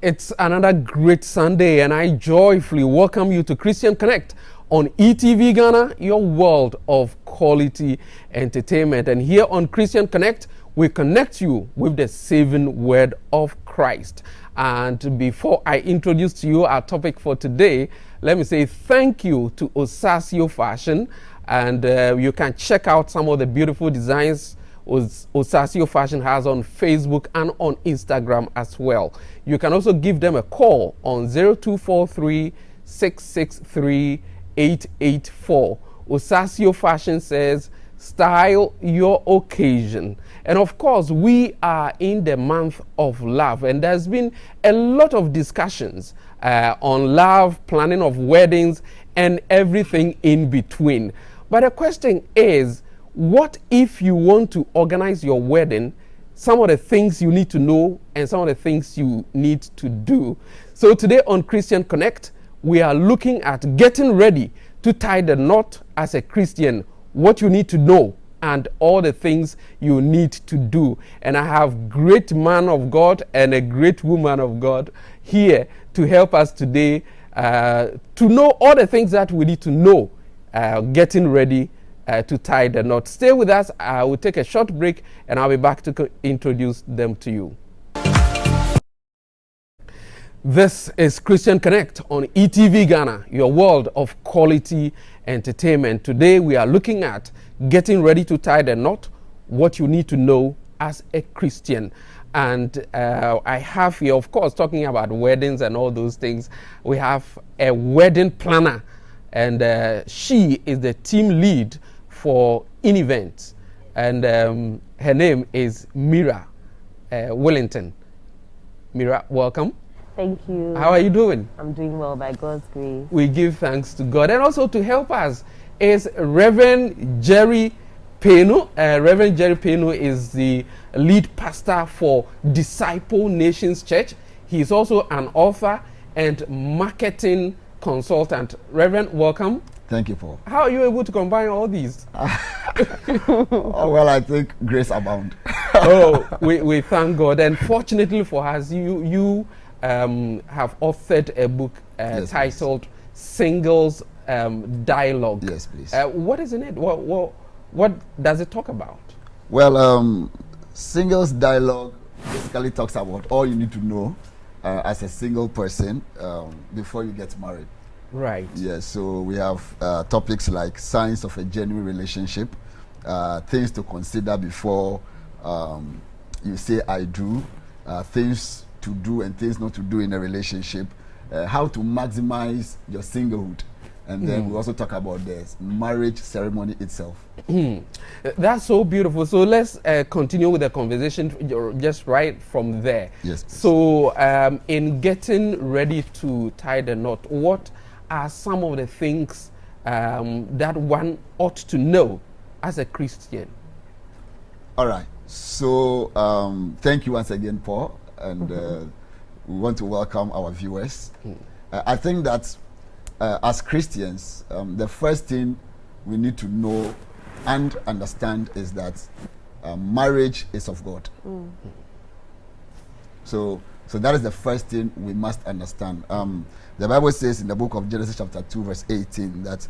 It's another great Sunday, and I joyfully welcome you to Christian Connect on ETV Ghana, your world of quality entertainment. And here on Christian Connect, we connect you with the saving word of Christ. And before I introduce to you our topic for today, let me say thank you to Osasio Fashion. And you can check out some of the beautiful designs Osasio Fashion has on Facebook and on Instagram as well. You can also give them a call on 0243 663 884. Osasio Fashion says, style your occasion. And of course, we are in the month of love, and there's been a lot of discussions on love, planning of weddings, and everything in between. But the question is, what if you want to organize your wedding? Some of the things you need to know and some of the things you need to do. So today on Christian Connect, we are looking at getting ready to tie the knot as a Christian, what you need to know and all the things you need to do. And I have great man of God and a great woman of God here to help us today to know all the things that we need to know getting ready to tie the knot. Stay with us. I will take a short break and I'll be back to introduce them to you. This is Christian Connect on ETV Ghana, your world of quality entertainment. Today we are looking at getting ready to tie the knot, what you need to know as a Christian. And I have here, of course, talking about weddings and all those things, we have a wedding planner, and she is the team lead for in events, and her name is Mira Wellington. Mira, welcome. Thank you. How are you doing? I'm doing well by God's grace. We give thanks to God. And also to help us is Reverend Jerry Peno. Reverend Jerry Peno is the lead pastor for Disciple Nations Church. He is also an author and marketing consultant. Reverend, welcome. Thank you, Paul. How are you able to combine all these? Oh, well, I think grace abound. We thank God. And fortunately for us, you have authored a book Yes, titled please. Singles Dialogue. Yes, please. What is in it? What does it talk about? Well, Singles Dialogue basically talks about all you need to know as a single person before you get married. Right. Yes, so we have topics like signs of a genuine relationship, things to consider before you say I do, things to do and things not to do in a relationship, how to maximize your singlehood. And then we also talk about the marriage ceremony itself. That's so beautiful. So let's continue with the conversation just right from there. Yes, please. So in getting ready to tie the knot, what are some of the things that one ought to know as a Christian? All right. So thank you once again, Paul. And we want to welcome our viewers. I think that as Christians, the first thing we need to know and understand is that marriage is of God. So that is the first thing we must understand. The Bible says in the book of Genesis chapter 2 verse 18 that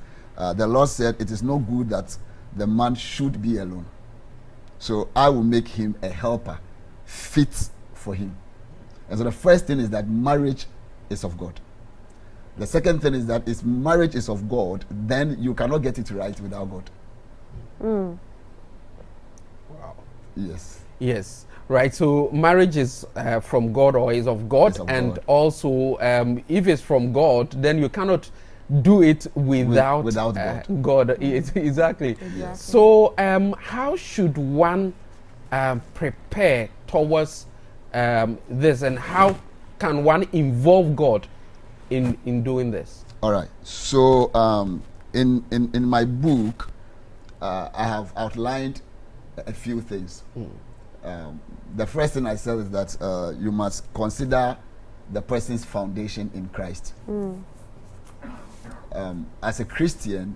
the Lord said, it is no good that the man should be alone. So I will make him a helper fit for him. And so the first thing is that marriage is of God. The second thing is that if marriage is of God, then you cannot get it right without God. Wow. Yes. Yes. Right. So marriage is from God or is of God. And God. Also, if it's from God, then you cannot do it without God. God. Exactly. So how should one prepare towards this, and how can one involve God in doing this? All right. So in my book, I have outlined a few things. The first thing I said is that you must consider the person's foundation in Christ. As a Christian,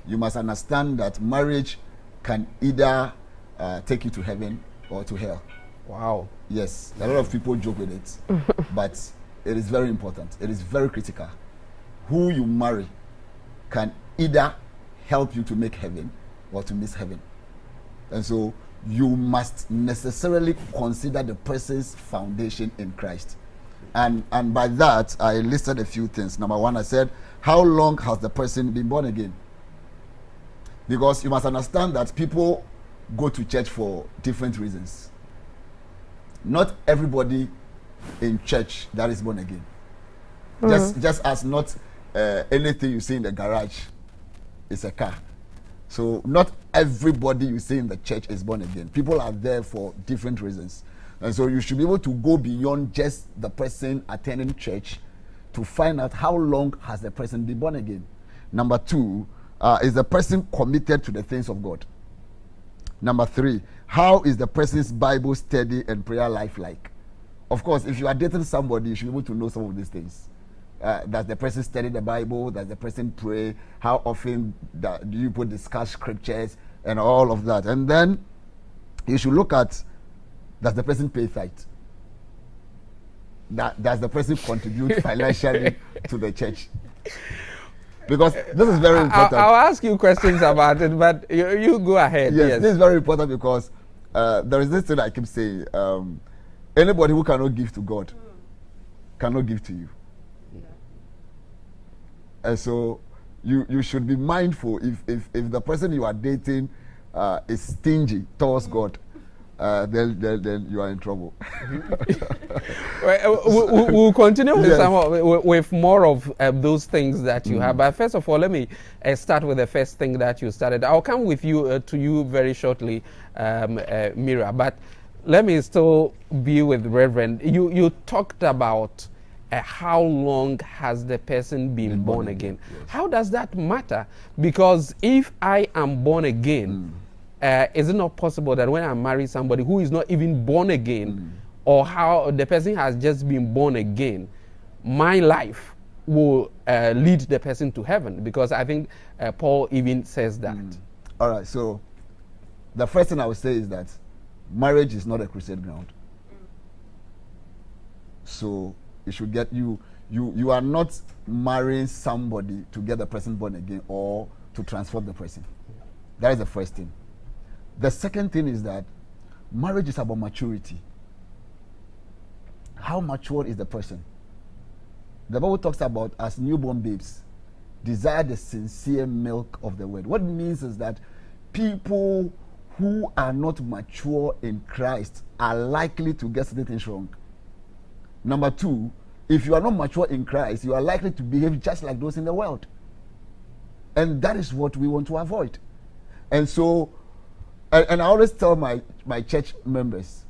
you must understand that marriage can either take you to heaven or to hell. Wow. Yes, a lot of people joke with it, but it is very important. It is very critical. Who you marry can either help you to make heaven or to miss heaven. And so you must necessarily consider the person's foundation in Christ. And by that, I listed a few things. Number one, I said, how long has the person been born again? Because you must understand that people go to church for different reasons. Not everybody in church that is born again. Just as not anything you see in the garage is a car. So not everybody you see in the church is born again. People are there for different reasons. And so you should be able to go beyond just the person attending church to find out how long has the person been born again. Number two, is the person committed to the things of God? Number three, how is the person's Bible study and prayer life like? Of course, if you are dating somebody, you should be able to know some of these things. Does the person study the Bible? Does the person pray? How often do you discuss scriptures and all of that? And then you should look at, does the person pay tithe? Does the person contribute financially to the church? Because this is very important. I'll ask you questions about it, but you go ahead. Yes, this is very important because there is this thing I keep saying. Anybody who cannot give to God cannot give to you. And so you should be mindful if the person you are dating is stingy towards God, then you are in trouble. We'll continue with, with more of those things that you have. But first of all, let me start with the first thing that you started. I'll come with you to you very shortly, Mira. But let me still be with Reverend. You talked about how long has the person been born again? Yes. How does that matter? Because if I am born again, is it not possible that when I marry somebody who is not even born again, or how the person has just been born again, my life will lead the person to heaven? Because I think Paul even says that. All right, so the first thing I would say is that marriage is not a crusade ground. So you should get you are not marrying somebody to get the person born again or to transform the person. That is the first thing. The second thing is that marriage is about maturity. How mature is the person? The Bible talks about, as newborn babes, desire the sincere milk of the word. What it means is that people who are not mature in Christ are likely to get certain things wrong. Number two, if you are not mature in Christ, you are likely to behave just like those in the world. And that is what we want to avoid. And so, and I always tell my church members,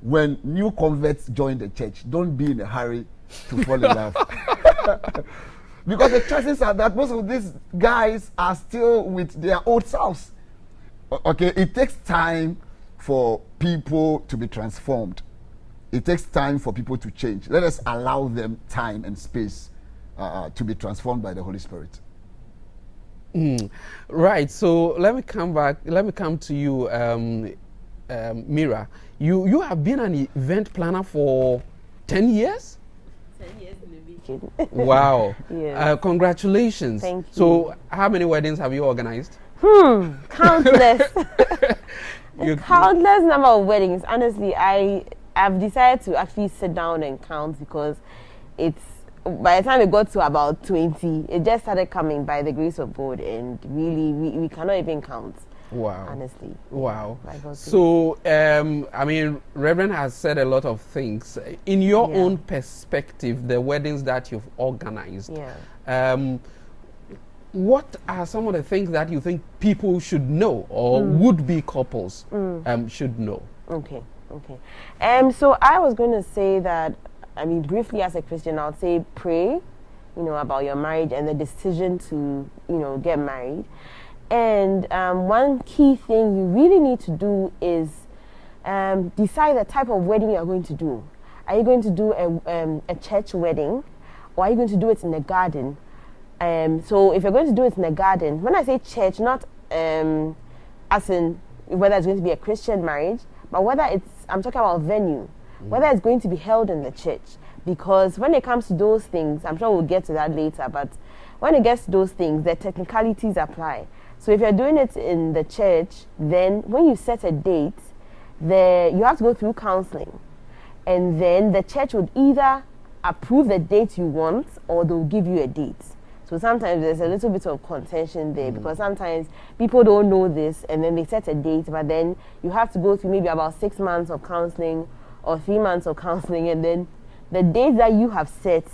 when new converts join the church, don't be in a hurry to fall in love. Because the chances are that most of these guys are still with their old selves. Okay, it takes time for people to be transformed. It takes time for people to change. Let us allow them time and space to be transformed by the Holy Spirit. Right. So let me come back. Let me come to you, Mira. You have been an event planner for 10 years? 10 years in the weekend. Wow. Yeah. Congratulations. Thank you. So how many weddings have you organized? Countless. Countless number of weddings. Honestly, I've decided to actually sit down and count because it's, by the time it got to about 20, it just started coming by the grace of God, and really we cannot even count. Wow. Honestly. Wow. So, I mean, Reverend has said a lot of things. In your own perspective, the weddings that you've organized, what are some of the things that you think people should know, or would-be couples should know? Okay. So I was going to say that, I mean, briefly as a Christian, I would say pray, about your marriage and the decision to, get married. And one key thing you really need to do is decide the type of wedding you're going to do. Are you going to do a church wedding, or are you going to do it in the garden? So if you're going to do it in the garden, when I say church, not as in whether it's going to be a Christian marriage, but whether I'm talking about venue, whether it's going to be held in the church. because when it comes to those things, I'm sure we'll get to that later, but when it gets to those things, the technicalities apply. So if you're doing it in the church, then when you set a date, you have to go through counseling. And then the church would either approve the date you want or they'll give you a date. So sometimes there's a little bit of contention there because sometimes people don't know this and then they set a date, but then you have to go through maybe about 6 months of counseling or 3 months of counseling, and then the date that you have set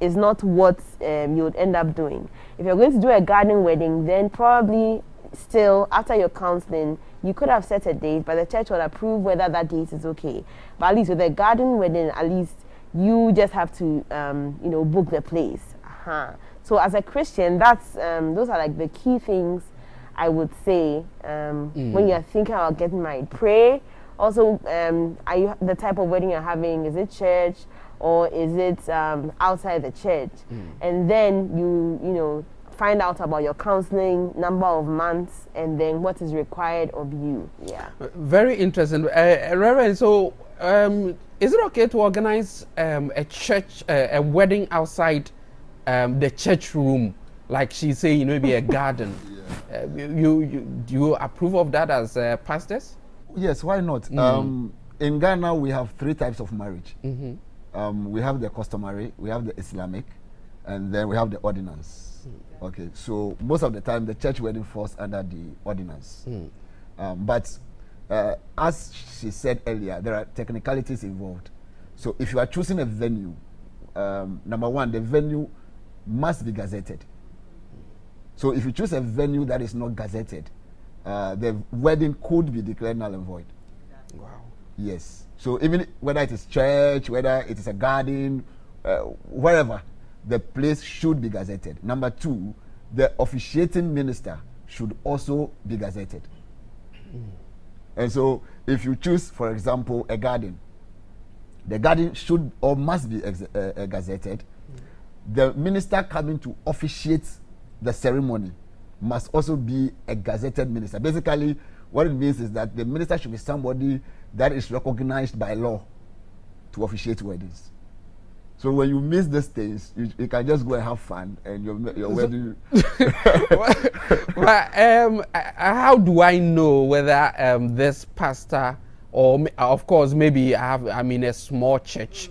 is not what you would end up doing. If you're going to do a garden wedding, then probably still after your counseling, you could have set a date, but the church will approve whether that date is okay. But at least with a garden wedding, at least you just have to, book the place. So as a Christian, those are like the key things I would say when you're thinking about getting married. Pray. Also, are you the type of wedding you're having? Is it church or is it outside the church? And then you find out about your counseling, number of months, and then what is required of you. Yeah. Very interesting, Reverend. So, is it okay to organize a church, a wedding outside the church room, like she's saying, maybe a garden? Do you approve of that as pastors? Yes, why not? In Ghana, we have 3 types of marriage. We have the customary, we have the Islamic, and then we have the ordinance. Okay, so most of the time, the church wedding falls under the ordinance. But as she said earlier, there are technicalities involved. So if you are choosing a venue, number one, the venue must be gazetted. So if you choose a venue that is not gazetted, the wedding could be declared null and void. Wow. Yes. So even whether it is church, whether it is a garden, wherever, the place should be gazetted. Number 2, the officiating minister should also be gazetted. And so if you choose, for example, a garden, the garden should or must be gazetted. The minister coming to officiate the ceremony must also be a gazetted minister. Basically, what it means is that the minister should be somebody that is recognized by law to officiate weddings. So when you miss these things, you can just go and have fun and your wedding. But how do I know whether this pastor, or of course maybe I'm in a small church,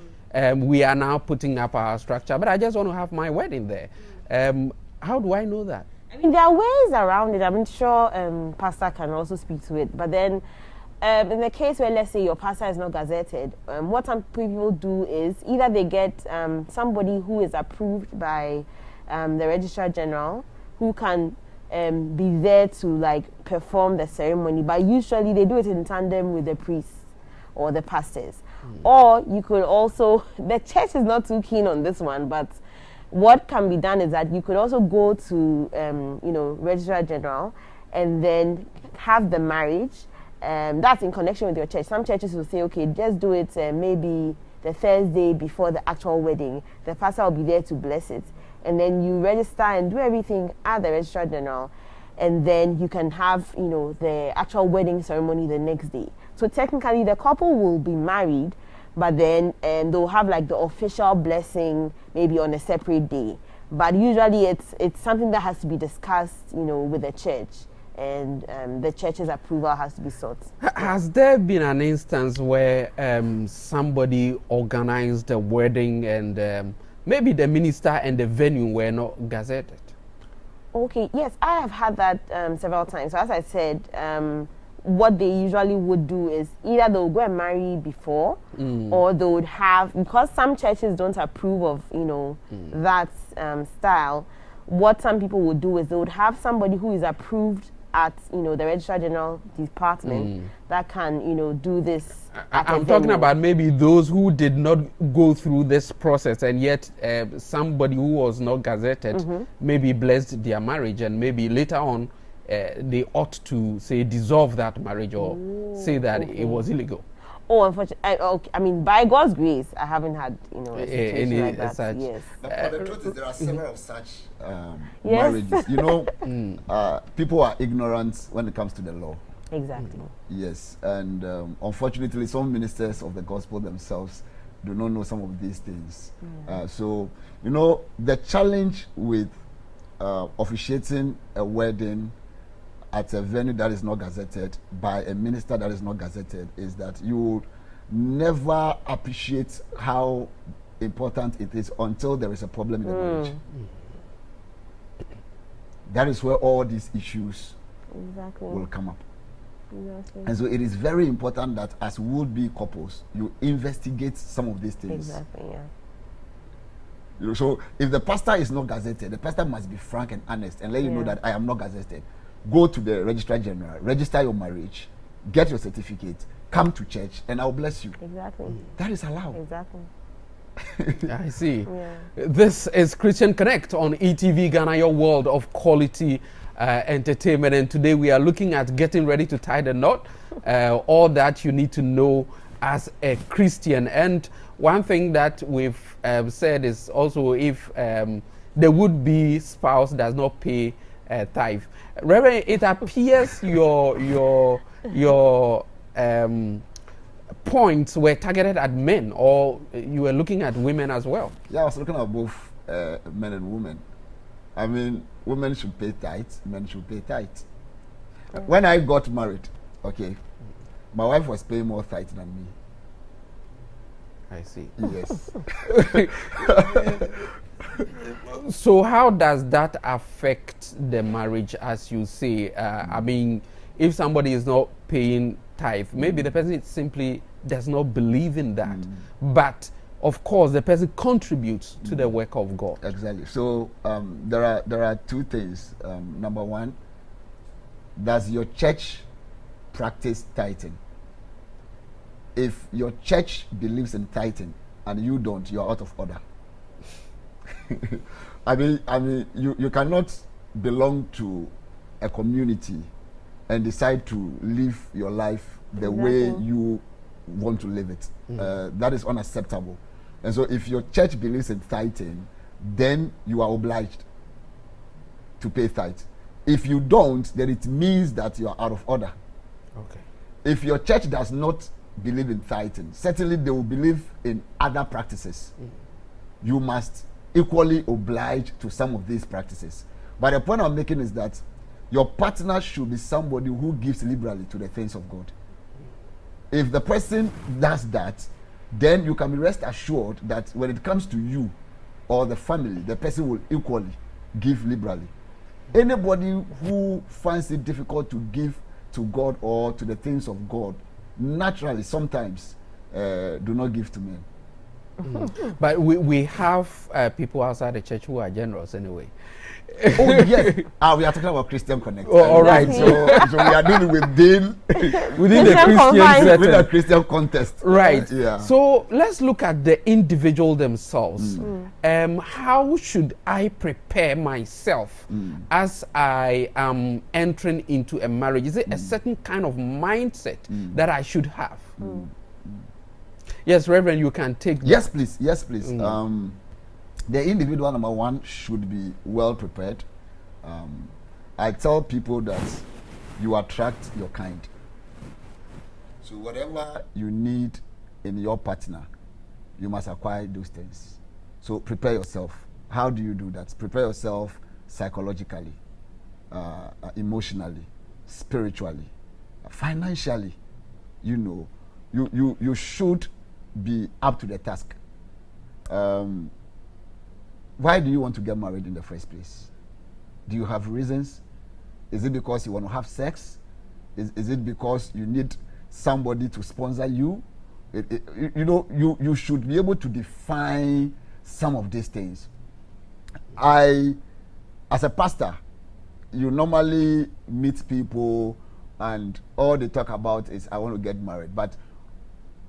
we are now putting up our structure, but I just want to have my wedding there. How do I know that? I mean, there are ways around it. I'm sure pastor can also speak to it. But then in the case where, let's say, your pastor is not gazetted, what some people do is either they get somebody who is approved by the Registrar General who can be there to, like, perform the ceremony. But usually they do it in tandem with the priests or the pastors. Or you could also, the church is not too keen on this one, but what can be done is that you could also go to, Registrar General and then have the marriage. That's in connection with your church. Some churches will say, okay, just do it maybe the Thursday before the actual wedding. The pastor will be there to bless it. And then you register and do everything at the Registrar General. And then you can have, the actual wedding ceremony the next day. So technically, the couple will be married, but then they'll have like the official blessing maybe on a separate day. But usually it's something that has to be discussed, with the church, and the church's approval has to be sought. Has there been an instance where somebody organized a wedding and maybe the minister and the venue were not gazetted? Okay, yes, I have had that several times. So as I said, what they usually would do is either they'll go and marry before, or they would have, because some churches don't approve of, that style, what some people would do is they would have somebody who is approved at, the Registrar General Department that can, do this. I'm talking about maybe those who did not go through this process and yet somebody who was not gazetted maybe blessed their marriage, and maybe later on they ought to say dissolve that marriage or say that it was illegal. Oh, unfortunately, I mean, by God's grace, I haven't had, a situation like that. Such. Yes. But the truth is, there are several of such marriages. People are ignorant when it comes to the law. Exactly. Yes, and unfortunately, some ministers of the gospel themselves do not know some of these things. So, you know, the challenge with officiating a wedding at a venue that is not gazetted by a minister that is not gazetted is that you will never appreciate how important it is until there is a problem in the marriage. That is where all these issues will come up. And so it is very important that as would-be couples, you investigate some of these things. Exactly, yeah. You know, so if the pastor is not gazetted, the pastor must be frank and honest and let you know that I am not gazetted. Go to the registrar general, register your marriage, get your certificate, come to church, and I'll bless you. Exactly. That is allowed. Exactly. I see. Yeah. This is Christian Connect on ETV Ghana, your world of quality entertainment. And today we are looking at getting ready to tie the knot, all that you need to know as a Christian. And one thing that we've said is also if the would-be spouse does not pay tithe. Reverend, it appears your points were targeted at men, or you were looking at women as well? Yeah, I was looking at both men and women. I mean, women should pay tithes, men should pay tithes. When I got married, okay, my wife was paying more tithes than me. I see. Yes. So how does that affect the marriage, as you say? I mean, if somebody is not paying tithe, maybe the person simply does not believe in that. But of course, the person contributes to the work of God. Exactly. So there are two things. Number one, does your church practice tithing? If your church believes in tithing and you don't, you are out of order. I mean, you cannot belong to a community and decide to live your life the way you want to live it. That is unacceptable. And so if your church believes in tithing, then you are obliged to pay tithe. If you don't, then it means that you are out of order. Okay. If your church does not believe in tithing, certainly they will believe in other practices. You must equally oblige to some of these practices. But the point I'm making is that your partner should be somebody who gives liberally to the things of God. If the person does that, then you can be rest assured that when it comes to you or the family, the person will equally give liberally. Anybody who finds it difficult to give to God or to the things of God, naturally sometimes do not give to men. But we have people outside the church who are generous anyway. Oh yes, we are talking about Christian Connect. Oh, all right. So we are dealing within the Christian within the Christian context. Right. Yeah. So let's look at the individual themselves. How should I prepare myself as I am entering into a marriage? Is it a certain kind of mindset that I should have? Yes, Reverend, you can take that. Yes, please. Yes, please. The individual, number one, should be well prepared. I tell people that you attract your kind. So whatever you need in your partner, you must acquire those things. So prepare yourself. How do you do that? Prepare yourself psychologically, emotionally, spiritually, financially. You know, you should be up to the task. Why do you want to get married in the first place? Do you have reasons? Is it because you want to have sex? Is it because you need somebody to sponsor you? You should be able to define some of these things. As a pastor, you normally meet people and all they talk about is, I want to get married. But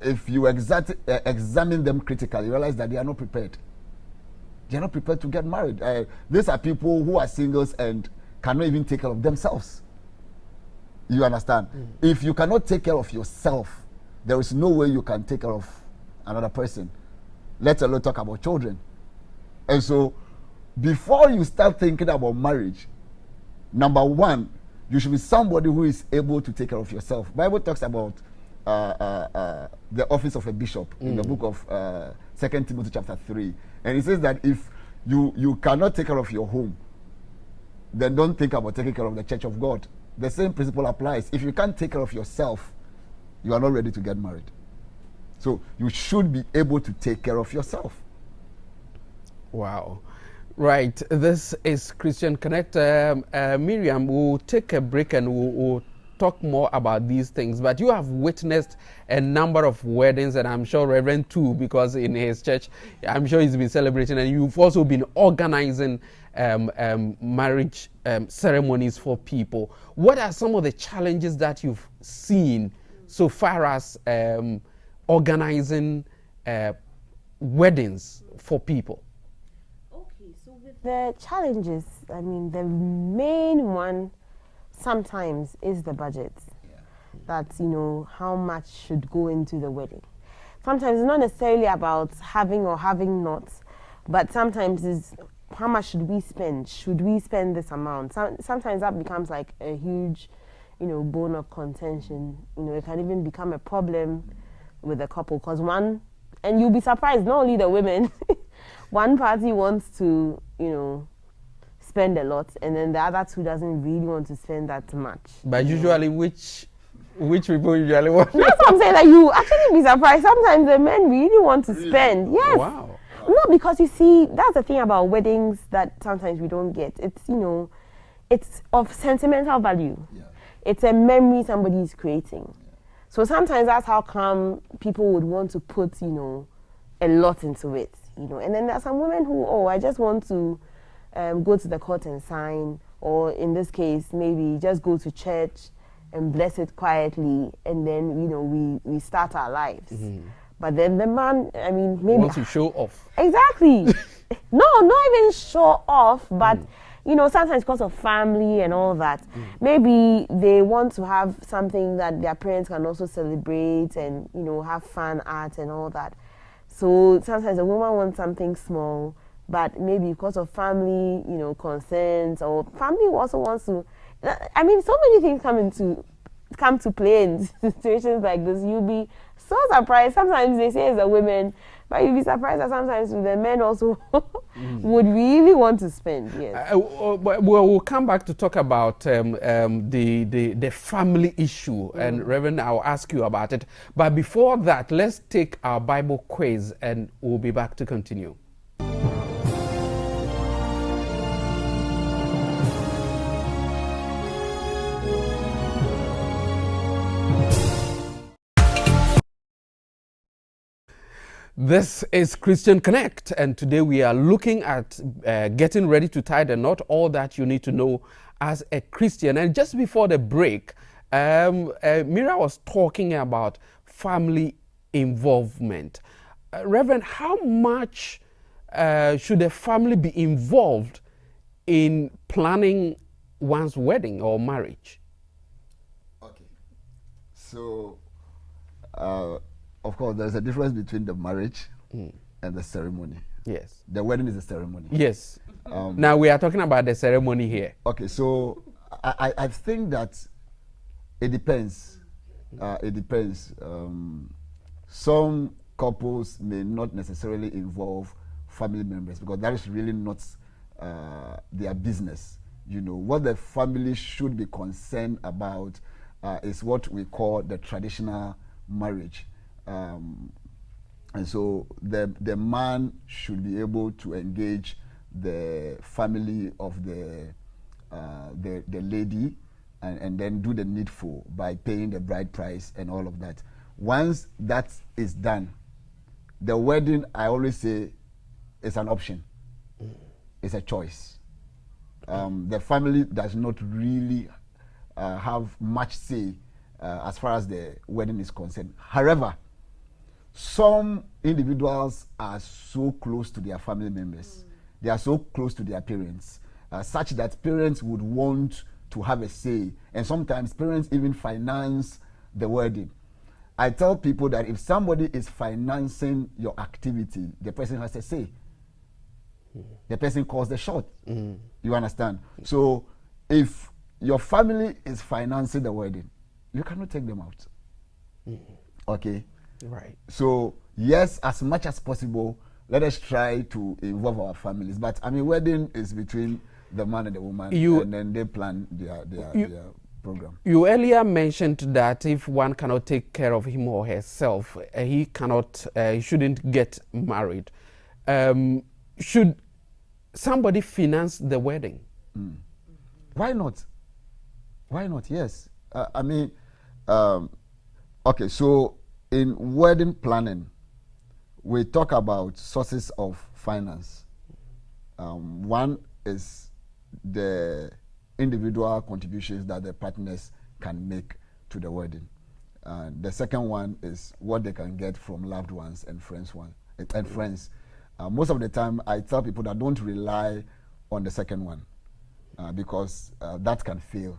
if you examine them critically, you realize that they are not prepared. They are not prepared to get married. These are people who are singles and cannot even take care of themselves. You understand? If you cannot take care of yourself, there is no way you can take care of another person, let alone talk about children. And so, before you start thinking about marriage, number one, you should be somebody who is able to take care of yourself. Bible talks about the office of a bishop in the book of 2 Timothy chapter 3. And he says that if you cannot take care of your home, then don't think about taking care of the church of God. The same principle applies. If you can't take care of yourself, you are not ready to get married. So you should be able to take care of yourself. Wow. Right. This is Christian Connect. Miriam, we'll take a break and we'll talk more about these things. But you have witnessed a number of weddings, and I'm sure Reverend too, because in his church, I'm sure he's been celebrating, and you've also been organizing marriage ceremonies for people. What are some of the challenges that you've seen so far as organizing weddings for people? Okay, so with the challenges, I mean, the main one sometimes is the budget. That's, how much should go into the wedding. Sometimes it's not necessarily about having or having not, but sometimes it's how much should we spend? Should we spend this amount? Sometimes that becomes like a huge, bone of contention. It can even become a problem with the couple, because and you'll be surprised, not only the women, one party wants to, spend a lot, and then the other two doesn't really want to spend that much. But usually, which people usually want? That's what I'm saying, that you actually be surprised. Sometimes the men really want to spend. Yes. Wow. No, because you see, that's the thing about weddings that sometimes we don't get. It's, it's of sentimental value. Yeah. It's a memory somebody is creating. Yeah. So sometimes that's how come people would want to put, a lot into it, And then there are some women who, I just want to go to the court and sign, or in this case, maybe just go to church and bless it quietly, and then, we start our lives. Mm-hmm. But then the man, maybe wants to show off. Exactly. No, not even show off, but sometimes because of family and all that, maybe they want to have something that their parents can also celebrate and have fun at and all that. So sometimes a woman wants something small, but maybe because of family, concerns, or family also wants to. So many things come to play in situations like this. You'll be so surprised. Sometimes they say it's the women, but you'll be surprised that sometimes the men also would really want to spend. Yes. We'll come back to talk about the family issue, and Reverend, I'll ask you about it. But before that, let's take our Bible quiz, and we'll be back to continue. This is Christian Connect, and today we are looking at getting ready to tie the knot, all that you need to know as a Christian. And just before the break, Mira was talking about family involvement. Reverend, how much should a family be involved in planning one's wedding or marriage? Okay, so of course, there's a difference between the marriage and the ceremony. Yes. The wedding is a ceremony. Yes. Now we are talking about the ceremony here. Okay, so I think that it depends. It depends. Some couples may not necessarily involve family members because that is really not their business. What the family should be concerned about is what we call the traditional marriage. And so the man should be able to engage the family of the lady and then do the needful by paying the bride price and all of that. Once that is done, the wedding, I always say, is an option. It's a choice. The family does not really have much say as far as the wedding is concerned. However, some individuals are so close to their family members. They are so close to their parents, such that parents would want to have a say. And sometimes parents even finance the wedding. I tell people that if somebody is financing your activity, the person has a say. The person calls the shot. You understand? So if your family is financing the wedding, you cannot take them out. Okay. Right. So yes, as much as possible, let us try to involve our families. But I mean, wedding is between the man and the woman, and then they plan their program. You earlier mentioned that if one cannot take care of him or herself, he shouldn't get married. Should somebody finance the wedding? Why not? Why not? Yes. I mean, okay, so in wedding planning, we talk about sources of finance. One is the individual contributions that the partners can make to the wedding. The second one is what they can get from loved ones and friends. Most of the time, I tell people that don't rely on the second one because that can fail.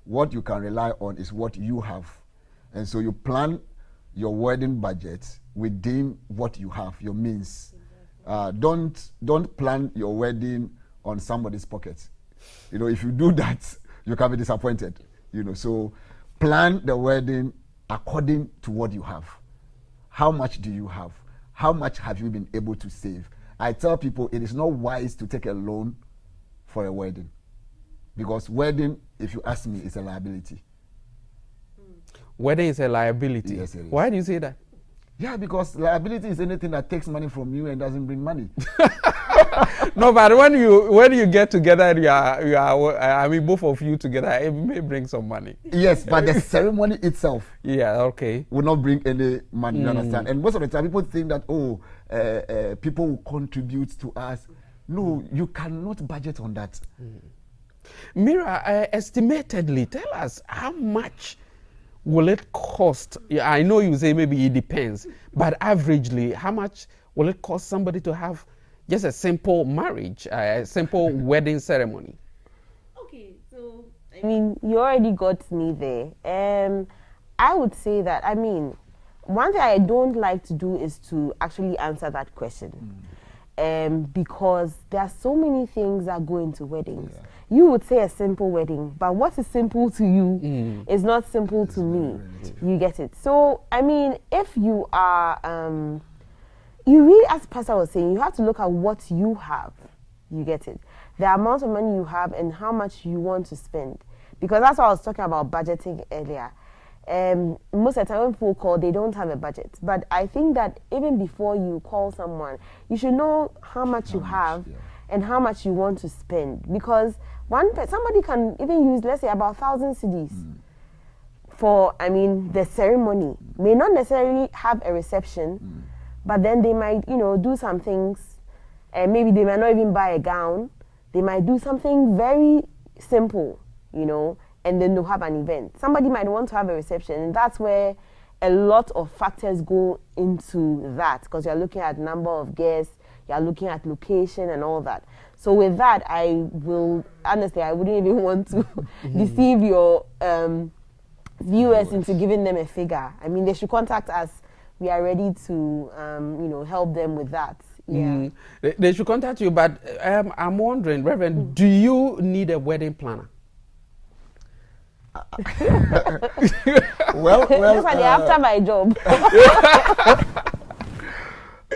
What you can rely on is what you have. And so you plan your wedding budget within what you have, your means. Don't plan your wedding on somebody's pocket. You know, if you do that, you can be disappointed. You know, so plan the wedding according to what you have. How much do you have? How much have you been able to save? I tell people it is not wise to take a loan for a wedding, because wedding, if you ask me, is a liability. Wedding is a liability. Yes, it is. Why do you say that? Yeah, because liability is anything that takes money from you and doesn't bring money. No, but when you get together, you are I mean, both of you together, it may bring some money. Yes, but the ceremony itself, yeah, okay, will not bring any money. You understand? And most of the time, people think that people will contribute to us. No, you cannot budget on that. Mira, estimatedly, tell us how much will it cost? Yeah, I know you say maybe it depends, but averagely, how much will it cost somebody to have just a simple marriage, a simple wedding ceremony? Okay, so I mean, you already got me there. I would say that, I mean, one thing I don't like to do is to actually answer that question. Because there are so many things that go into weddings. Yeah. You would say a simple wedding, but what is simple to you is not simple to me. You get it? So, I mean, if you are, you really, as Pastor was saying, you have to look at what you have. You get it? The amount of money you have and how much you want to spend. Because that's what I was talking about budgeting earlier. Most of the time when people call, they don't have a budget. But I think that even before you call someone, you should know how much you have and how much you want to spend. Because somebody can even use, let's say, about 1,000 cedis for, I mean, the ceremony. May not necessarily have a reception, but then they might, do some things. Maybe they might not even buy a gown. They might do something very simple, and then they'll have an event. Somebody might want to have a reception, and that's where a lot of factors go into that, because you're looking at number of guests, you're looking at location and all that. So with that, I wouldn't even want to deceive your viewers into giving them a figure. I mean, they should contact us. We are ready to, help them with that. Yeah. They should contact you, but I'm wondering, Reverend, do you need a wedding planner? well, after my job.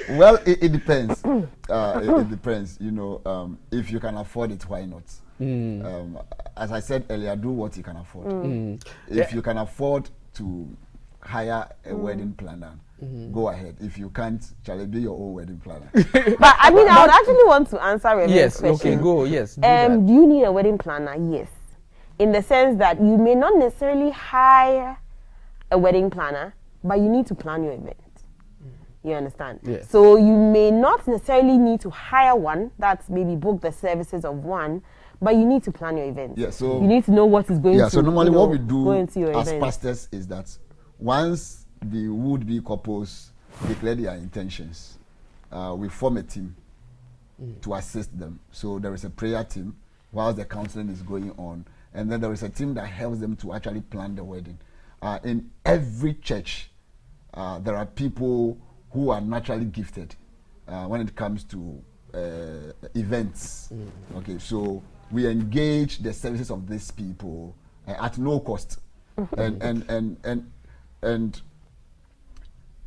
Well, it depends. It depends. If you can afford it, why not? As I said earlier, do what you can afford. If you can afford to hire a wedding planner, go ahead. If you can't, shall it be your own wedding planner? But I mean, I would actually want to answer Reverend's question. Okay, go. Yes. Do you need a wedding planner? Yes. In the sense that you may not necessarily hire a wedding planner, but you need to plan your event. You understand? Yes. So you may not necessarily need to hire one, that's maybe book the services of one, but you need to plan your event. Yeah, so you need to know what is going to so normally what we do as event. Pastors is that once the would-be couples declare their intentions, we form a team to assist them. So there is a prayer team while the counseling is going on. And then there is a team that helps them to actually plan the wedding. In every church, there are people who are naturally gifted when it comes to events. Okay, so we engage the services of these people at no cost, and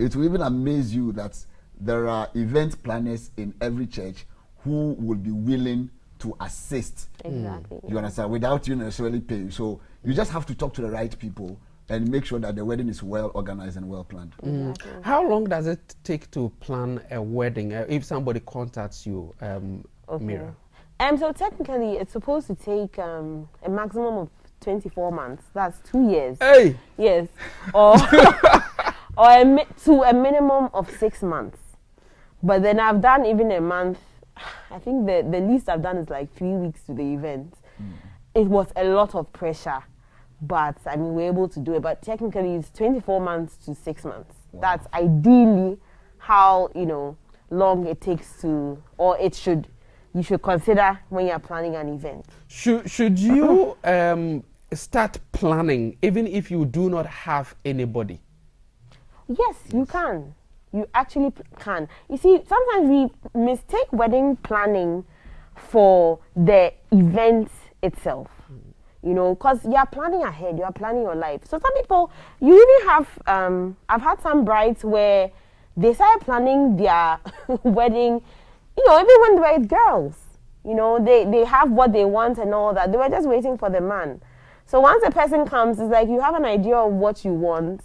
it will even amaze you that there are event planners in every church who will be willing to assist. Exactly. You understand? Without you necessarily paying. So you just have to talk to the right people and make sure that the wedding is well organized and well planned. Exactly. How long does it take to plan a wedding if somebody contacts you, Mira? So technically, it's supposed to take a maximum of 24 months. That's 2 years. Hey! Yes. Or to a minimum of 6 months. But then I've done even a month. I think the least I've done is like 3 weeks to the event. It was a lot of pressure, but I mean, we're able to do it. But technically, it's 24 months to 6 months. Wow. That's ideally how, long it takes to, or you should consider when you're planning an event. Should you start planning even if you do not have anybody? Yes, you can. You actually can. You see, sometimes we mistake wedding planning for the event itself. Because you are planning ahead, you are planning your life. So some people, you even have, I've had some brides where they started planning their wedding, even when they were with girls. They have what they want and all that. They were just waiting for the man. So once a person comes, it's like you have an idea of what you want,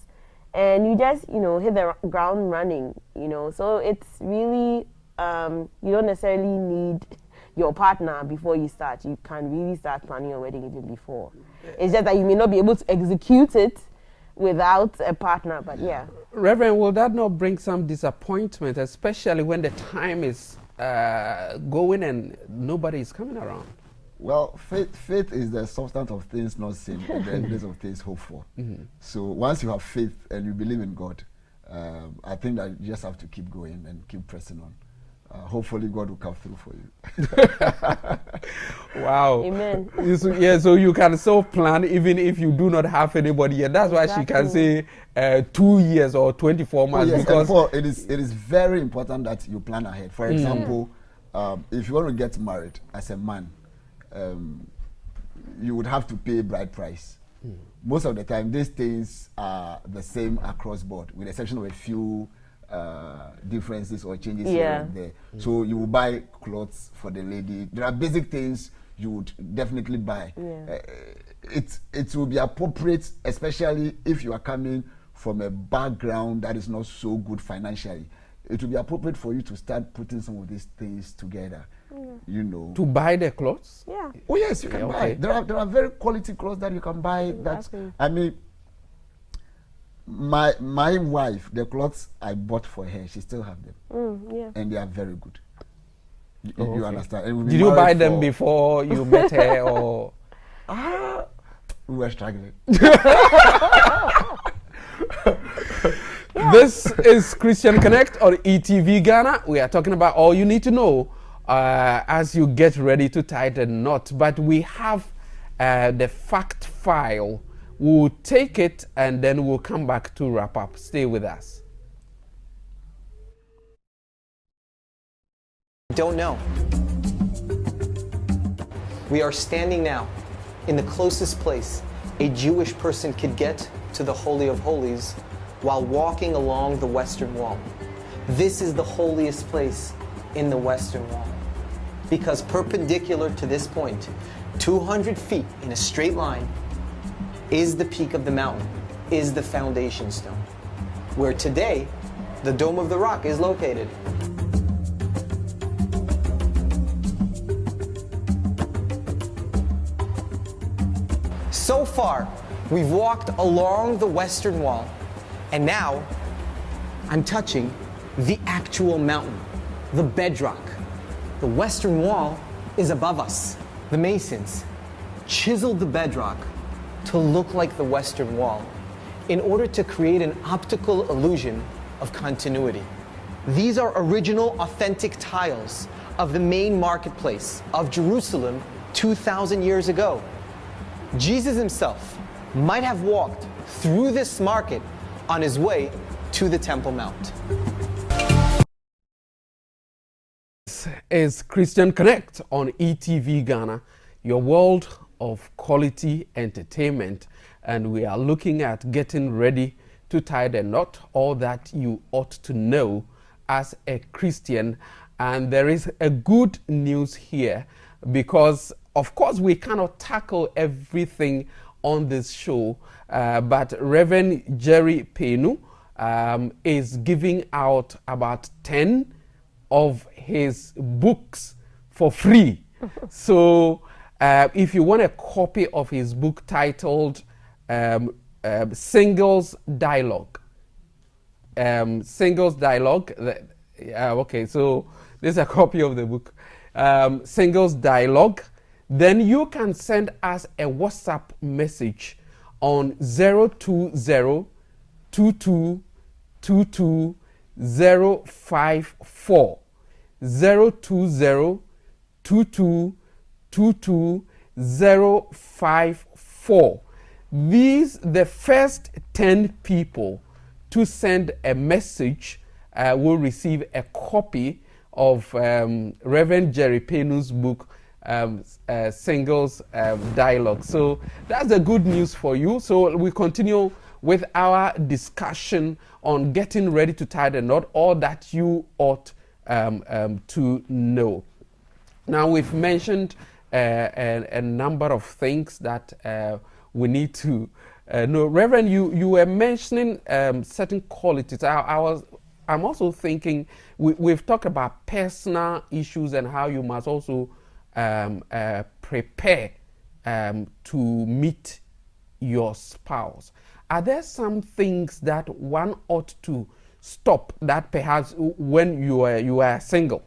and you just, hit the ground running, So it's really, you don't necessarily need your partner before you start. You can really start planning your wedding even before. It's just that you may not be able to execute it without a partner, but yeah. Reverend, will that not bring some disappointment, especially when the time is going and nobody is coming around? Well, faith is the substance of things not seen and the evidence of things hoped for. So once you have faith and you believe in God, I think that you just have to keep going and keep pressing on. Hopefully God will come through for you. Wow. Amen. So you can self-plan even if you do not have anybody. And that's why she can say 2 years or 24 months. Yes, because Paul, it is very important that you plan ahead. For example, if you want to get married as a man, you would have to pay bride price. Most of the time, these things are the same across board, with the exception of a few differences or changes here and there. So you will buy clothes for the lady. There are basic things you would definitely buy. It will be appropriate, especially if you are coming from a background that is not so good financially. It will be appropriate for you to start putting some of these things together. To buy the clothes? Yeah. Oh yes, you can buy. There are very quality clothes that you can buy. Exactly. I mean, my wife, the clothes I bought for her, she still have them, and they are very good. You understand? And did you buy them before you met her, or? We were struggling. This is Christian Connect on ETV Ghana. We are talking about all you need to know as you get ready to tie the knot. But we have the fact file. We'll take it and then we'll come back to wrap up. Stay with us. Don't know. We are standing now in the closest place a Jewish person could get to the Holy of Holies while walking along the Western Wall. This is the holiest place in the Western Wall, because perpendicular to this point, 200 feet in a straight line, is the peak of the mountain, is the foundation stone, where today the Dome of the Rock is located. So far, we've walked along the Western Wall, and now I'm touching the actual mountain, the bedrock. The Western Wall is above us. The Masons chiseled the bedrock to look like the Western Wall in order to create an optical illusion of continuity. These are original, authentic tiles of the main marketplace of Jerusalem 2,000 years ago. Jesus himself might have walked through this market on his way to the Temple Mount. This is Christian Connect on ETV Ghana, your world of quality entertainment, and we are looking at getting ready to tie the knot, all that you ought to know as a Christian. And there is a good news here, because of course we cannot tackle everything on this show, but Reverend Jerry Penu is giving out about 10 of his books for free. So if you want a copy of his book titled Singles Dialogue, okay, so this is a copy of the book, Singles Dialogue. Then you can send us a WhatsApp message on 020-2222-054. 020-2222-054. The first 10 people to send a message will receive a copy of Reverend Jerry Penu's book, Singles Dialogue. So that's the good news for you. So we continue with our discussion on getting ready to tie the knot, all that you ought to know. Now, we've mentioned a number of things that we need to know. Reverend, you were mentioning certain qualities. I'm also thinking we've talked about personal issues and how you must also prepare to meet your spouse. Are there some things that one ought to stop that perhaps when you are single?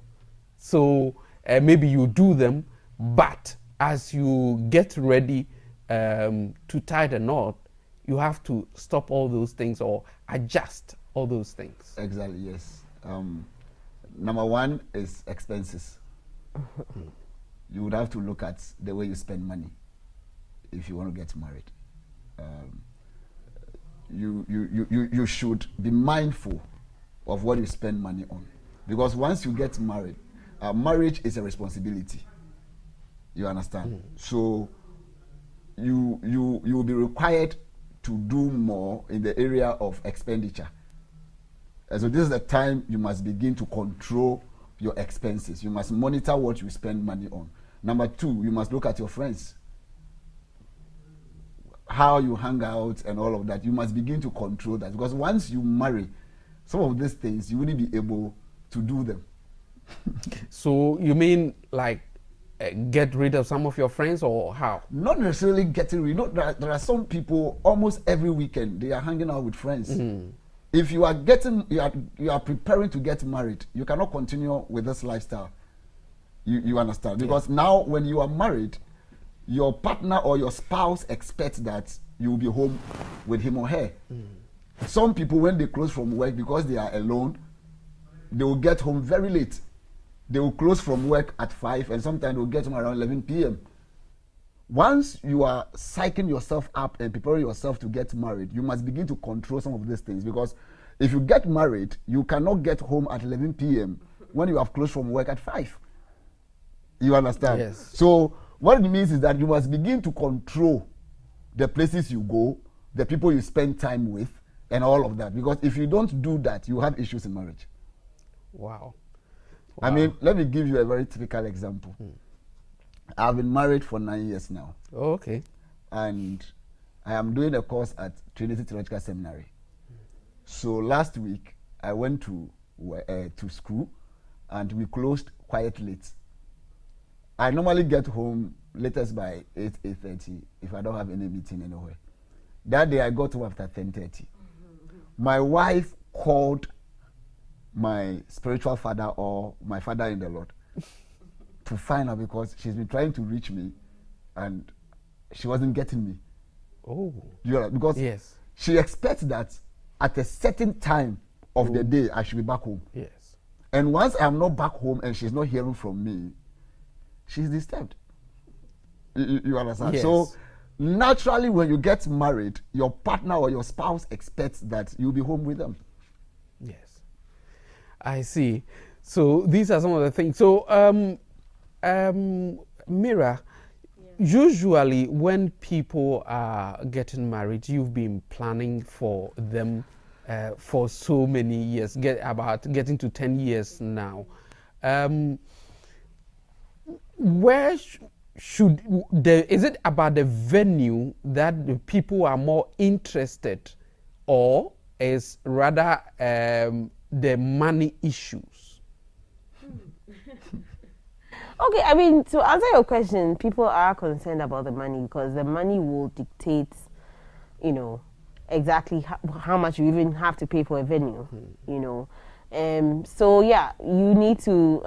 So maybe you do them, but as you get ready to tie the knot, you have to stop all those things or adjust all those things. Exactly, yes. Number one is expenses. You would have to look at the way you spend money if you want to get married. You should be mindful of what you spend money on, because once you get married, marriage is a responsibility. You understand? So you will be required to do more in the area of expenditure. And so this is the time you must begin to control your expenses. You must monitor what you spend money on. Number two, you must look at your friends, how you hang out and all of that. You must begin to control that, because once you marry, some of these things you wouldn't be able to do them. So you mean like get rid of some of your friends, or how? Not necessarily getting rid. There are some people almost every weekend they are hanging out with friends. If you are preparing to get married, you cannot continue with this lifestyle. You understand? Because now when you are married, your partner or your spouse expects that you will be home with him or her. Some people, when they close from work, because they are alone, they will get home very late. They will close from work at 5, and sometimes they will get home around 11 p.m. Once you are psyching yourself up and preparing yourself to get married, you must begin to control some of these things, because if you get married, you cannot get home at 11 p.m. when you have closed from work at 5. You understand? Yes. So what it means is that you must begin to control the places you go, the people you spend time with, and all of that. Because if you don't do that, you have issues in marriage. Wow. I mean, let me give you a very typical example. I've been married for 9 years now. Oh, okay. And I am doing a course at Trinity Theological Seminary. So last week, I went to school, and we closed quite late. I normally get home latest by 8:30 if I don't have any meeting anywhere. That day I got home after 10:30. My wife called my spiritual father, or my father in the Lord, to find out, because she's been trying to reach me and she wasn't getting me. Oh. Because yes, she expects that at a certain time of the day I should be back home. Yes. And once I'm not back home and she's not hearing from me, she's disturbed. You understand? Yes. So naturally, when you get married, your partner or your spouse expects that you'll be home with them. Yes. I see. So these are some of the things. So Mira, Usually, when people are getting married, you've been planning for them for so many years, about getting to 10 years now. Where is it about the venue that the people are more interested, or is rather the money issues? Okay, I mean, to answer your question, people are concerned about the money because the money will dictate, exactly how much you even have to pay for a venue, So, yeah, you need to,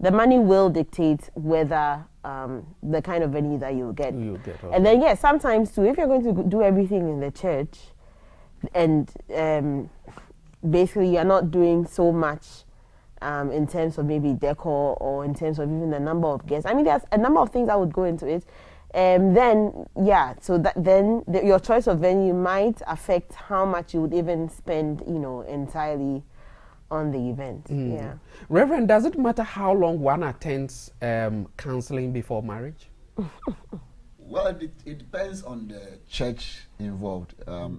the money will dictate whether the kind of venue that you'll get. Okay. And then, sometimes too, if you're going to do everything in the church and basically you're not doing so much in terms of maybe decor or in terms of even the number of guests. I mean, there's a number of things that would go into it. Your choice of venue might affect how much you would even spend, entirely on the event. Yeah. Reverend, does it matter how long one attends counseling before marriage? Well, it depends on the church involved.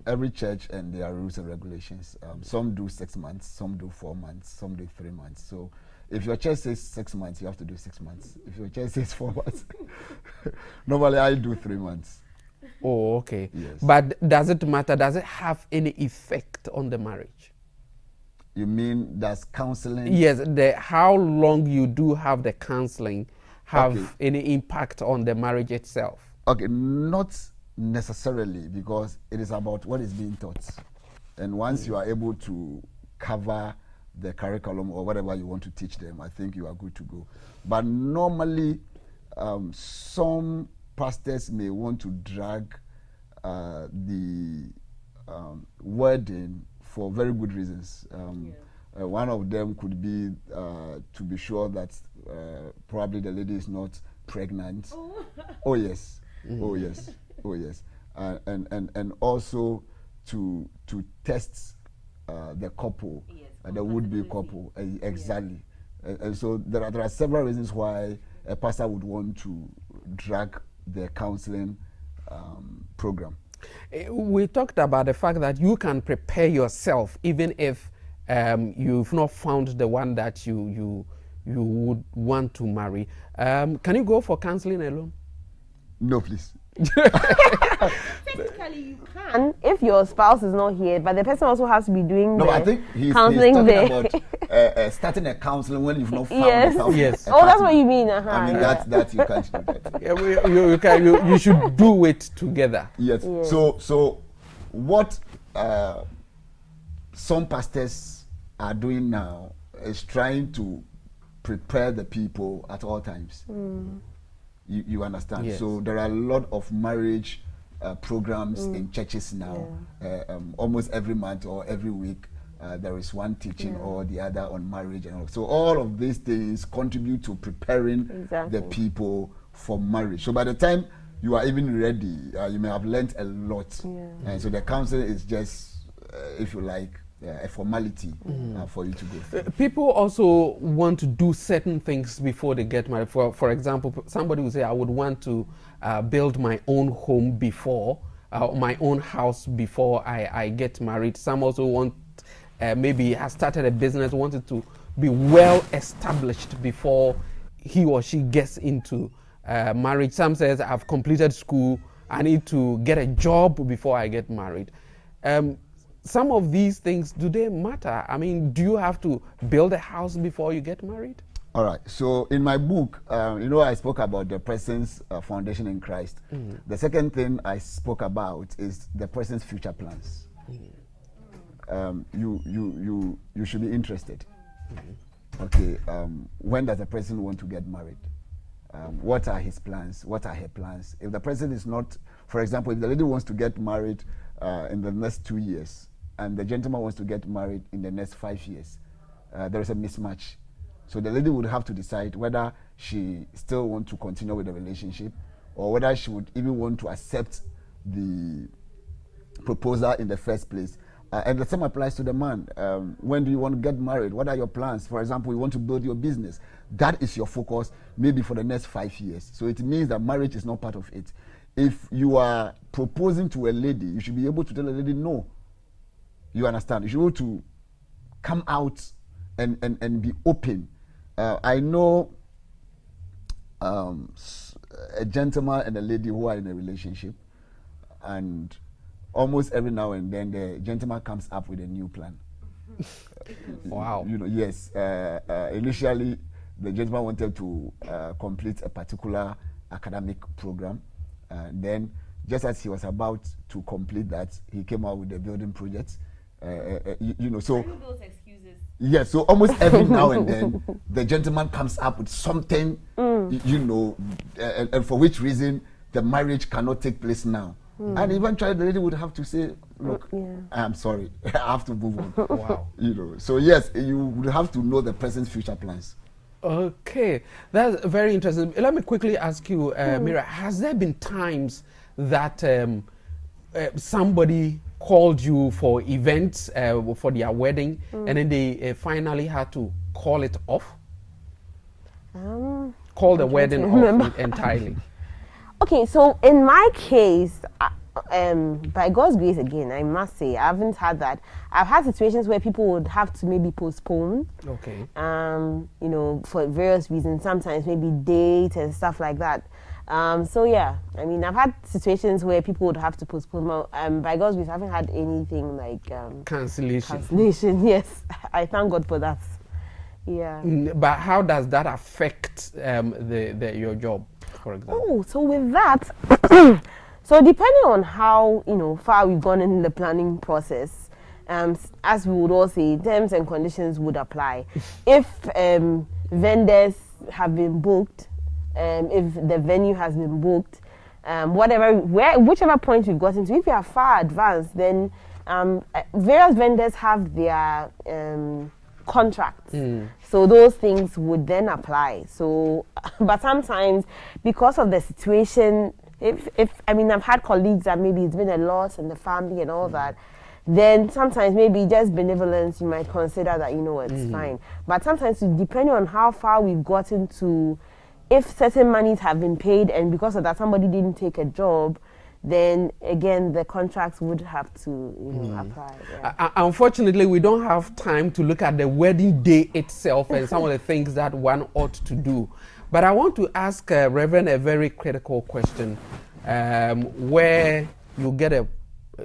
Every church and their rules and regulations. Some do 6 months, some do 4 months, some do 3 months. So if your church says 6 months, you have to do 6 months. If your church says 4 months, normally I do 3 months. Oh, okay. Yes. But does it matter? Does it have any effect on the marriage? You mean does counseling? Yes, how long you do have the counseling have any impact on the marriage itself? Okay, not necessarily, because it is about what is being taught. And once you are able to cover the curriculum or whatever you want to teach them, I think you are good to go. But normally, some pastors may want to drag the wedding for very good reasons. One of them could be to be sure that probably the lady is not pregnant. Oh yes. Oh yes, oh yes, and also to test the couple, the would-be couple, exactly. And so there are several reasons why a pastor would want to drag the counseling program. We talked about the fact that you can prepare yourself even if you've not found the one that you would want to marry. Can you go for counseling alone? No, please. Technically, you can if your spouse is not here, but the person also has to be doing I think he's counseling talking about starting a counseling when you've not found Yes. Oh, that's what you mean. I mean, that you can't do that. Yeah, you should do it together. Yes. So what some pastors are doing now is trying to prepare the people at all times. You understand? Yes. So there are a lot of marriage programs in churches now. Almost every month or every week, there is one teaching or the other on marriage. And all. So all of these things contribute to preparing the people for marriage. So by the time you are even ready, you may have learned a lot. And so the counsel is just, if you like, a formality for you to go through. People also want to do certain things before they get married. For example, somebody will say, I would want to build my own home before, my own house before I get married. Some also want, maybe has started a business, wanted to be well established before he or she gets into marriage. Some says, I've completed school, I need to get a job before I get married. Some of these things, do they matter? I mean, do you have to build a house before you get married? All right. So in my book, I spoke about the person's foundation in Christ. The second thing I spoke about is the person's future plans. You should be interested. Okay. When does a person want to get married? What are his plans? What are her plans? If the person is not, for example, if the lady wants to get married in the next 2 years, and the gentleman wants to get married in the next 5 years, there is a mismatch. So the lady would have to decide whether she still wants to continue with the relationship, or whether she would even want to accept the proposal in the first place And the same applies to the man. When do you want to get married? What are your plans? For example, you want to build your business. That is your focus maybe for the next 5 years. So it means that marriage is not part of it. If you are proposing to a lady, you should be able to tell a lady no. You understand? You should be able to come out and be open. I know a gentleman and a lady who are in a relationship, and almost every now and then the gentleman comes up with a new plan. Wow. Yes. Initially, the gentleman wanted to complete a particular academic program. Then, just as he was about to complete that, he came out with a building project. So those excuses. Yeah, so almost every now and then, the gentleman comes up with something, and for which reason the marriage cannot take place now. And eventually the lady would have to say, look, I'm sorry, I have to move on. Wow. So yes, you would have to know the person's future plans. Okay, that's very interesting. Let me quickly ask you, Mira, has there been times that somebody called you for events for their wedding and then they finally had to call it off? Call the wedding off entirely? Okay, so in my case, by God's grace again, I must say, I haven't had that. I've had situations where people would have to maybe postpone. Okay. For various reasons, sometimes maybe date and stuff like that. So yeah, I mean, I've had situations where people would have to postpone. By God's grace, I haven't had anything like cancellation. Yes, I thank God for that. Yeah. But how does that affect your job, for example? Oh, so with that, so depending on how far we've gone in the planning process, as we would all say, terms and conditions would apply. If vendors have been booked, if the venue has been booked, whichever point we've gotten to, if we are far advanced, then various vendors have their contracts. So those things would then apply. So, but sometimes because of the situation, I've had colleagues that maybe it's been a loss in the family and all that, then sometimes maybe just benevolence, you might consider that, it's fine. But sometimes depending on how far we've gotten to, if certain monies have been paid and because of that somebody didn't take a job, then again the contracts would have to apply. Yeah. Unfortunately, we don't have time to look at the wedding day itself and some of the things that one ought to do. But I want to ask Reverend a very critical question, where you get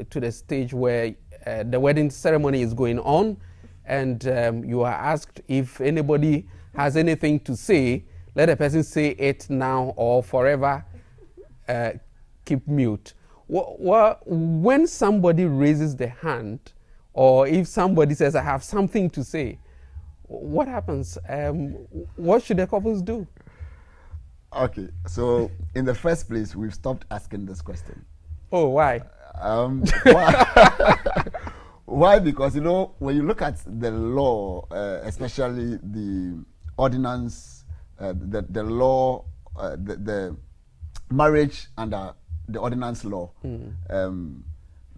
to the stage where the wedding ceremony is going on and you are asked if anybody has anything to say, let a person say it now or forever keep mute. When somebody raises the hand, or if somebody says, I have something to say, what happens? What should the couples do? Okay, so in the first place, we've stopped asking this question. Oh, why? Why? Because, when you look at the law, especially the ordinance, the law, the marriage under the ordinance law,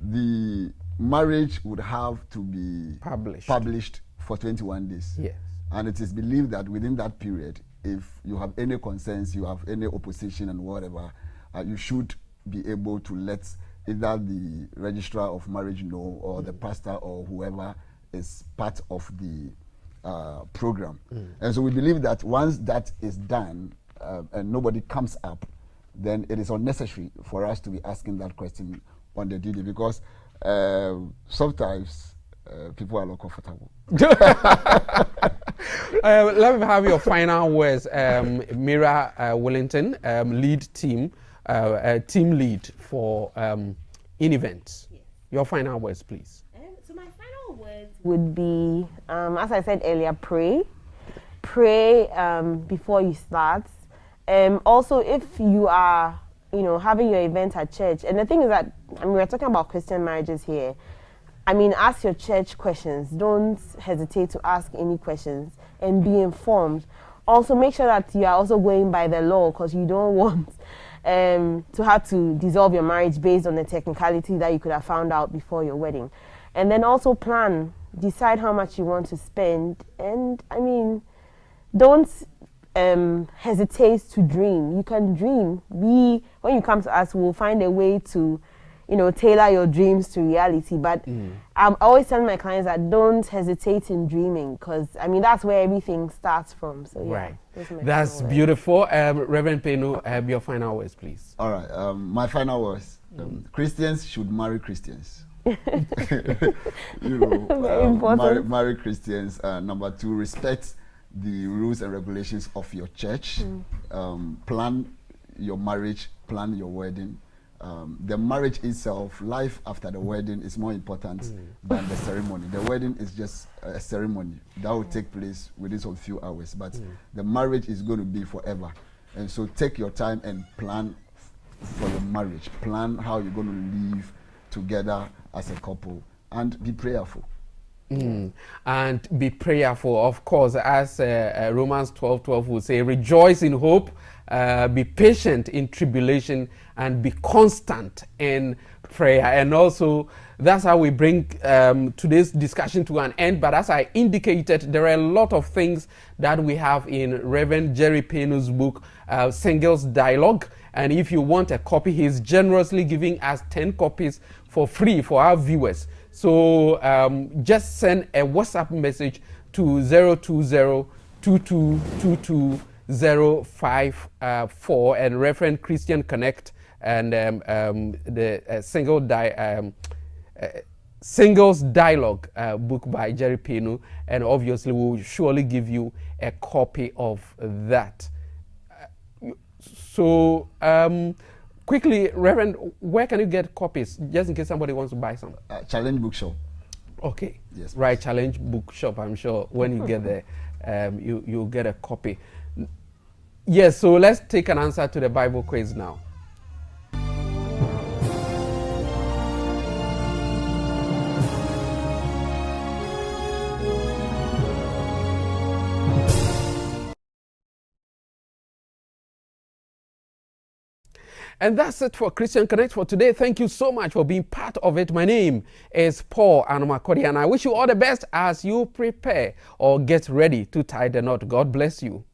the marriage would have to be published for 21 days. Yes. And it is believed that within that period, if you have any concerns, you have any opposition and whatever, you should be able to let either the registrar of marriage know or the pastor or whoever is part of the program. And so we believe that once that is done and nobody comes up, then it is unnecessary for us to be asking that question on the DD, because sometimes people are not comfortable. Let me have your final words, Mira Wellington, team lead for in events. Yes. Your final words, please. So my final words would be, as I said earlier, pray before you start. Also, if you are, having your event at church, and the thing is that, we're talking about Christian marriages here. Ask your church questions. Don't hesitate to ask any questions and be informed. Also, make sure that you are also going by the law, because you don't want to have to dissolve your marriage based on the technicality that you could have found out before your wedding. And then also plan, decide how much you want to spend. And I mean, don't hesitate to dream. You can dream. When you come to us, we'll find a way to, tailor your dreams to reality. But I'm always telling my clients that don't hesitate in dreaming, because I mean that's where everything starts from. So yeah, right. That's beautiful. Reverend Penu, your final words, please. All right. My final words: Christians should marry Christians. Very important. Marry Christians. Number 2, respect the rules and regulations of your church. Plan your marriage. Plan your wedding. The marriage itself, life after the wedding, is more important than the ceremony. The wedding is just a ceremony that will take place within some few hours, but the marriage is going to be forever. And so take your time and plan for your marriage. Plan how you're going to live together as a couple, and be prayerful. And be prayerful, of course, as Romans 12:12 would say, rejoice in hope, be patient in tribulation, and be constant in prayer. And also, that's how we bring today's discussion to an end. But as I indicated, there are a lot of things that we have in Reverend Jerry Penu's book, Singles Dialogue. And if you want a copy, he's generously giving us 10 copies for free for our viewers. So just send a WhatsApp message to 020-2222-054 and reference Christian Connect and the Singles Dialogue book by Jerry Penu, and obviously we'll surely give you a copy of that. So quickly, Reverend, where can you get copies, just in case somebody wants to buy some? Challenge Bookshop. Okay. Yes. Right, Challenge Bookshop. I'm sure when you get there, you'll get a copy. Yes, so let's take an answer to the Bible quiz now. And that's it for Christian Connect for today. Thank you so much for being part of it. My name is Paul Anomakodi, and I wish you all the best as you prepare or get ready to tie the knot. God bless you.